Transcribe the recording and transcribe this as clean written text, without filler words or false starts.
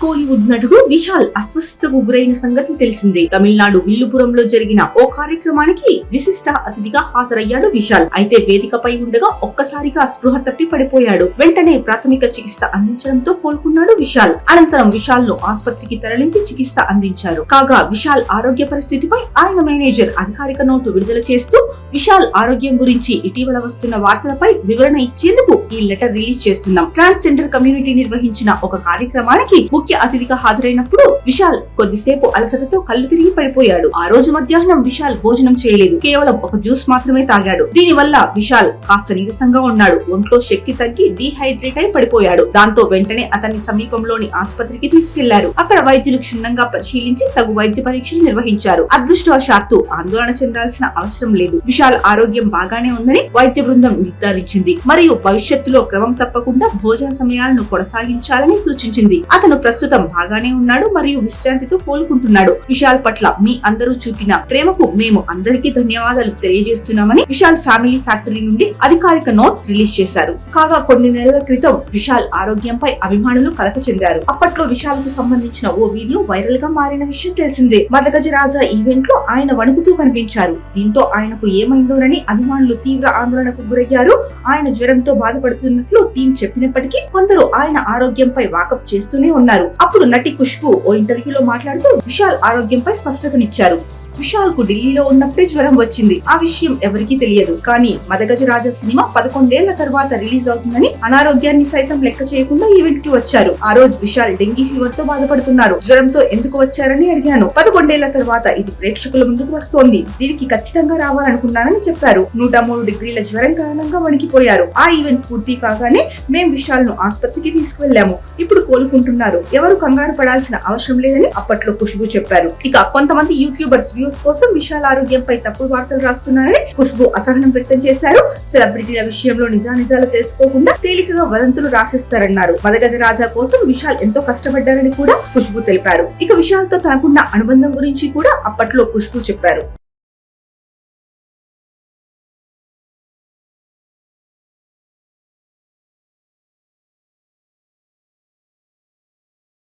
కోలీవుడ్ నటుడు విశాల్ అస్వస్థతకు గురైన సంగతి తెలిసిందే. తమిళనాడు విల్లుపురంలో జరిగిన ఓ కార్యక్రమానికి విశిష్ట అతిథిగా హాజరయ్యాడు విశాల్. అయితే వేదికపై ఉండగా ఒక్కసారిగా స్పృహ తప్పి పడిపోయాడు. వెంటనే ప్రాథమిక చికిత్స అందించడంతో కోలుకున్నాడు విశాల్. అనంతరం విశాల్ ను ఆసుపత్రికి తరలించి చికిత్స అందించారు. కాగా విశాల్ ఆరోగ్య పరిస్థితిపై ఆయన మేనేజర్ అధికారిక నోటు విడుదల చేస్తూ విశాల్ ఆరోగ్యం గురించి ఇటీవల వస్తున్న వార్తలపై వివరణ ఇచ్చేందుకు ఈ లెటర్ రిలీజ్ చేస్తున్నాం. ట్రాన్స్జెండర్ కమ్యూనిటీ నిర్వహించిన ఒక కార్యక్రమానికి ముఖ్య అతిథిగా హాజరైనప్పుడు విశాల్ కొద్దిసేపు అలసటతో కళ్ళు తిరిగి పడిపోయాడు. ఆ రోజు మధ్యాహ్నం విశాల్ భోజనం చేయలేదు. కేవలం ఒక జ్యూస్ మాత్రమే తాగాడు. దీని వల్ల విశాల్ కాస్త నీరసంగా ఉన్నాడు. ఒంట్లో శక్తి తగ్గి డీహైడ్రేట్ అయి పడిపోయాడు. దాంతో వెంటనే అతన్ని సమీపంలోని ఆసుపత్రికి తీసుకెళ్లారు. అక్కడ వైద్యులు క్షుణ్ణంగా పరిశీలించి తగు వైద్య పరీక్షలు నిర్వహించారు. అదృష్టవశాత్తు ఆందోళన చెందాల్సిన అవసరం లేదు. విశాల్ ఆరోగ్యం బాగానే ఉందని వైద్య బృందం నిర్ధారించింది. మరియు భవిష్యత్తులో క్రమం తప్పకుండా భోజన సమయాలను కొనసాగించాలని సూచించింది. అతను ప్రస్తుతం బాగానే ఉన్నాడు మరియు విశ్రాంతితో కోలుకుంటున్నాడు. విశాల్ పట్ల మీ అందరూ చూపిన ప్రేమకు మేము అందరికీ ధన్యవాదాలు తెలియజేస్తున్నామని విశాల్ ఫ్యామిలీ ఫ్యాక్టరీ నుండి అధికారిక నోట్ రిలీజ్ చేశారు. కాగా కొన్ని నెలల క్రితం విశాల్ ఆరోగ్యంపై అభిమానులు కలత చెందారు. అప్పట్లో విశాల్ కు సంబంధించిన ఓ వీడియో వైరల్ గా మారిన విషయం తెలిసిందే. మదగజ రాజా ఈవెంట్ లో ఆయన వణుకుతూ కనిపించారు. దీంతో ఆయనకు ఏమైందోనని అభిమానులు తీవ్ర ఆందోళనకు గురయ్యారు. ఆయన జ్వరంతో బాధపడుతున్నట్లు టీం చెప్పినప్పటికీ కొందరు ఆయన ఆరోగ్యంపై వాకప్ చేస్తూనే ఉన్నారు. అప్పుడు నటి ఖుష్బూ ఓ ఇంటర్వ్యూలో మాట్లాడుతూ విశాల్ ఆరోగ్యంపై స్పష్టతనిచ్చారు. విశాల్ కు ఢిల్లీలో ఉన్నప్పుడే జ్వరం వచ్చింది. ఆ విషయం ఎవరికీ తెలియదు. కానీ మదగజ రాజా సినిమా 11 ఏళ్ల తర్వాత రిలీజ్ అవుతుందని అనారోగ్యాన్ని సైతం లెక్క చేయకుండా ఈవెంట్ కి వచ్చారు. ఆ రోజు విశాల్ డెంగీ ఫీవర్ తో బాధపడుతున్నారు. జ్వరంతో ఎందుకు వచ్చారని అడిగాను. 11 ఏళ్ల తర్వాత ఇది ప్రేక్షకుల ముందుకు వస్తోంది. దీనికి ఖచ్చితంగా రావాలనుకున్నానని చెప్పారు. 103 డిగ్రీల జ్వరం కారణంగా వణికిపోయారు. ఆ ఈవెంట్ పూర్తి కాగానే మేం విశాల్ ను ఆసుపత్రికి తీసుకువెళ్లాము. ఇప్పుడు కోలుకుంటున్నారు. ఎవరు కంగారు పడాల్సిన అవసరం లేదని అప్పట్లో ఖుష్బూ చెప్పారు. ఇక కొంతమంది యూట్యూబర్స్ వ్యూస్ కోసం విశాల్ ఆరోగ్యంపై తప్పుడు వార్తలు రాస్తున్నారని ఖుష్బూ అసహనం వ్యక్తం చేశారు. సెలబ్రిటీల విషయంలో నిజానిజాలు తెలుసుకోకుండా తేలికగా వదంతులు రాసేస్తారన్నారు. మదగజ రాజా కోసం విశాల్ ఎంతో కష్టపడ్డారని కూడా ఖుష్బూ తెలిపారు. ఇక విశాల్ తో తనకున్న అనుబంధం గురించి కూడా అప్పట్లో ఖుష్బూ చెప్పారు.